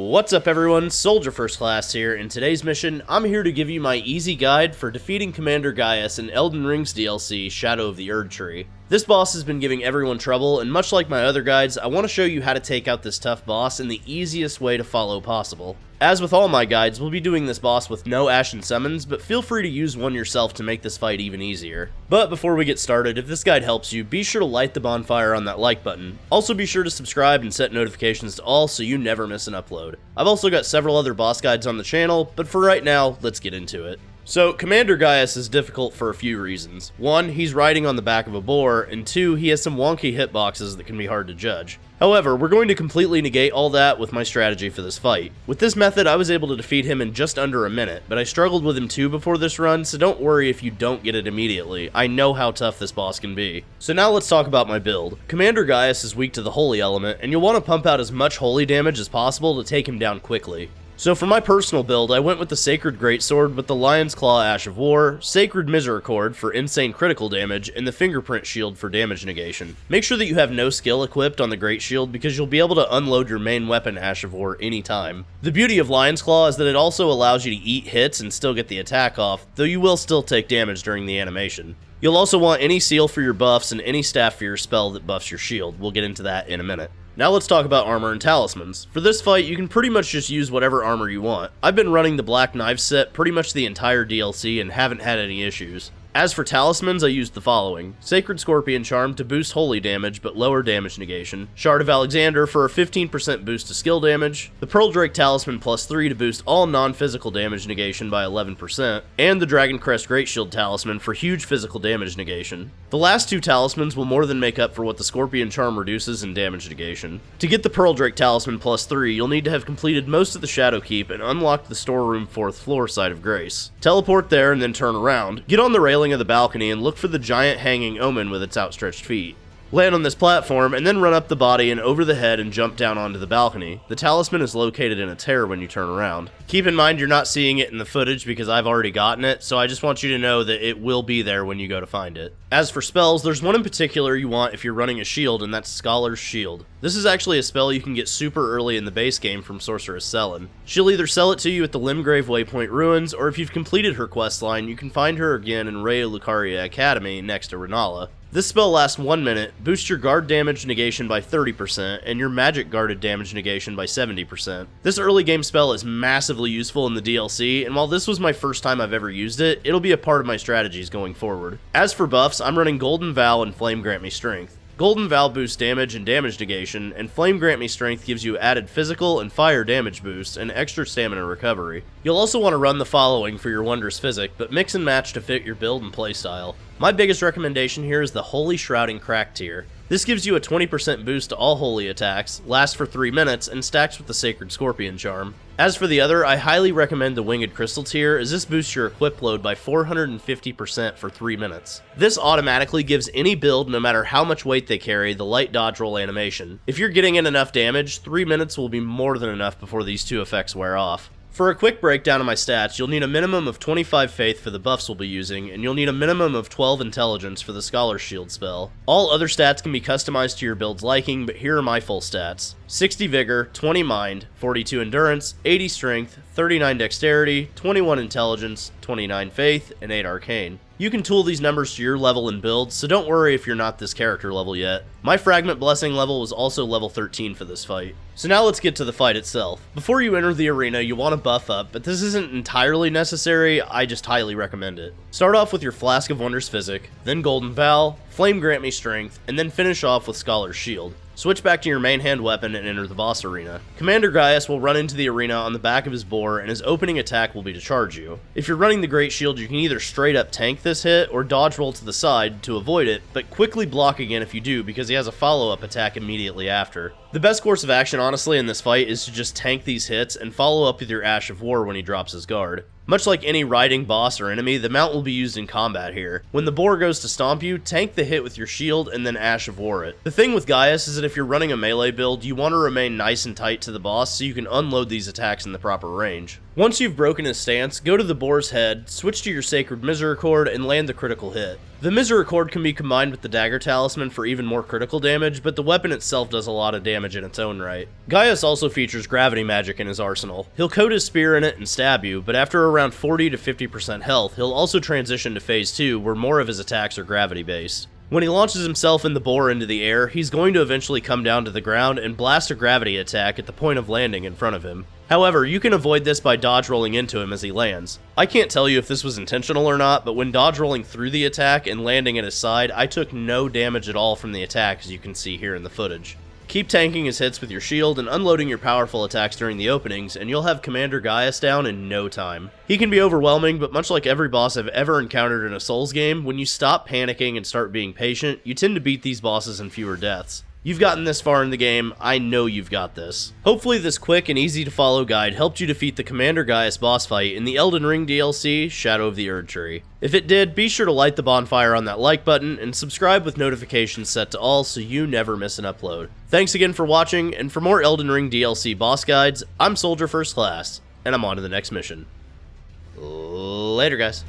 What's up everyone, Soldier First Class here. In today's mission, I'm here to give you my easy guide for defeating Commander Gaius in Elden Ring's DLC, Shadow of the Erdtree. This boss has been giving everyone trouble, and much like my other guides, I want to show you how to take out this tough boss in the easiest way to follow possible. As with all my guides, we'll be doing this boss with no Ashen Summons, but feel free to use one yourself to make this fight even easier. But before we get started, if this guide helps you, be sure to light the bonfire on that like button. Also be sure to subscribe and set notifications to all so you never miss an upload. I've also got several other boss guides on the channel, but for right now, let's get into it. So, Commander Gaius is difficult for a few reasons. One, he's riding on the back of a boar, and two, he has some wonky hitboxes that can be hard to judge. However, we're going to completely negate all that with my strategy for this fight. With this method, I was able to defeat him in just under a minute, but I struggled with him too before this run, so don't worry if you don't get it immediately. I know how tough this boss can be. So now let's talk about my build. Commander Gaius is weak to the holy element, and you'll want to pump out as much holy damage as possible to take him down quickly. So for my personal build, I went with the Sacred Greatsword with the Lion's Claw Ash of War, Sacred Misericord for insane critical damage, and the Fingerprint Shield for damage negation. Make sure that you have no skill equipped on the Great Shield because you'll be able to unload your main weapon Ash of War anytime. The beauty of Lion's Claw is that it also allows you to eat hits and still get the attack off, though you will still take damage during the animation. You'll also want any seal for your buffs and any staff for your spell that buffs your shield. We'll get into that in a minute. Now let's talk about armor and talismans. For this fight, you can pretty much just use whatever armor you want. I've been running the Black Knife set pretty much the entire DLC and haven't had any issues. As for talismans, I used the following: Sacred Scorpion Charm to boost holy damage but lower damage negation, Shard of Alexander for a 15% boost to skill damage, the Pearl Drake Talisman +3 to boost all non-physical damage negation by 11%, and the Dragon Crest Great Shield Talisman for huge physical damage negation. The last two talismans will more than make up for what the Scorpion Charm reduces in damage negation. To get the Pearl Drake Talisman +3, you'll need to have completed most of the Shadow Keep and unlocked the storeroom 4th floor side of Grace. Teleport there and then turn around, get on the railing of the balcony and look for the giant hanging omen with its outstretched feet. Land on this platform and then run up the body and over the head and jump down onto the balcony. The talisman is located in a tear when you turn around. Keep in mind you're not seeing it in the footage because I've already gotten it, so I just want you to know that it will be there when you go to find it. As for spells, there's one in particular you want if you're running a shield, and that's Scholar's Shield. This is actually a spell you can get super early in the base game from Sorceress Selene. She'll either sell it to you at the Limgrave Waypoint Ruins, or if you've completed her questline, you can find her again in Raya Lucaria Academy next to Renala. This spell lasts 1 minute, boosts your guard damage negation by 30%, and your magic guarded damage negation by 70%. This early game spell is massively useful in the DLC, and while this was my first time I've ever used it, it'll be a part of my strategies going forward. As for buffs, I'm running Golden Vow and Flame Grant Me Strength. Golden Vow boosts damage and damage negation, and Flame Grant Me Strength gives you added physical and fire damage boosts and extra stamina recovery. You'll also want to run the following for your Wondrous Physic, but mix and match to fit your build and playstyle. My biggest recommendation here is the Holy Shrouding Crack tier. This gives you a 20% boost to all holy attacks, lasts for 3 minutes, and stacks with the Sacred Scorpion Charm. As for the other, I highly recommend the Winged Crystal tier, as this boosts your equip load by 450% for 3 minutes. This automatically gives any build, no matter how much weight they carry, the light dodge roll animation. If you're getting in enough damage, 3 minutes will be more than enough before these two effects wear off. For a quick breakdown of my stats, you'll need a minimum of 25 Faith for the buffs we'll be using, and you'll need a minimum of 12 Intelligence for the Scholar's Shield spell. All other stats can be customized to your build's liking, but here are my full stats: 60 Vigor, 20 Mind, 42 Endurance, 80 Strength, 39 Dexterity, 21 Intelligence, 29 Faith, and 8 Arcane. You can tool these numbers to your level and build, so don't worry if you're not this character level yet. My Fragment Blessing level was also level 13 for this fight. So now let's get to the fight itself. Before you enter the arena, you want to buff up, but this isn't entirely necessary, I just highly recommend it. Start off with your Flask of Wondrous Physic, then Golden Vow, Flame Grant Me Strength, and then finish off with Scholar's Shield. Switch back to your main hand weapon and enter the boss arena. Commander Gaius will run into the arena on the back of his boar, and his opening attack will be to charge you. If you're running the Great Shield, you can either straight up tank this hit or dodge roll to the side to avoid it, but quickly block again if you do because he has a follow-up attack immediately after. The best course of action honestly in this fight is to just tank these hits and follow up with your Ash of War when he drops his guard. Much like any riding boss or enemy, the mount will be used in combat here. When the boar goes to stomp you, tank the hit with your shield and then Ash of War it. The thing with Gaius is that if you're running a melee build, you want to remain nice and tight to the boss so you can unload these attacks in the proper range. Once you've broken his stance, go to the boar's head, switch to your Sacred Misericord, and land the critical hit. The Misericord can be combined with the Dagger Talisman for even more critical damage, but the weapon itself does a lot of damage in its own right. Gaius also features gravity magic in his arsenal. He'll coat his spear in it and stab you, but after around 40 to 50% health, he'll also transition to phase 2, where more of his attacks are gravity based. When he launches himself and the boar into the air, he's going to eventually come down to the ground and blast a gravity attack at the point of landing in front of him. However, you can avoid this by dodge rolling into him as he lands. I can't tell you if this was intentional or not, but when dodge rolling through the attack and landing at his side, I took no damage at all from the attack, as you can see here in the footage. Keep tanking his hits with your shield and unloading your powerful attacks during the openings, and you'll have Commander Gaius down in no time. He can be overwhelming, but much like every boss I've ever encountered in a Souls game, when you stop panicking and start being patient, you tend to beat these bosses in fewer deaths. You've gotten this far in the game, I know you've got this. Hopefully this quick and easy to follow guide helped you defeat the Commander Gaius boss fight in the Elden Ring DLC, Shadow of the Erdtree. If it did, be sure to light the bonfire on that like button and subscribe with notifications set to all so you never miss an upload. Thanks again for watching, and for more Elden Ring DLC boss guides, I'm Soldier First Class, and I'm on to the next mission. Later guys.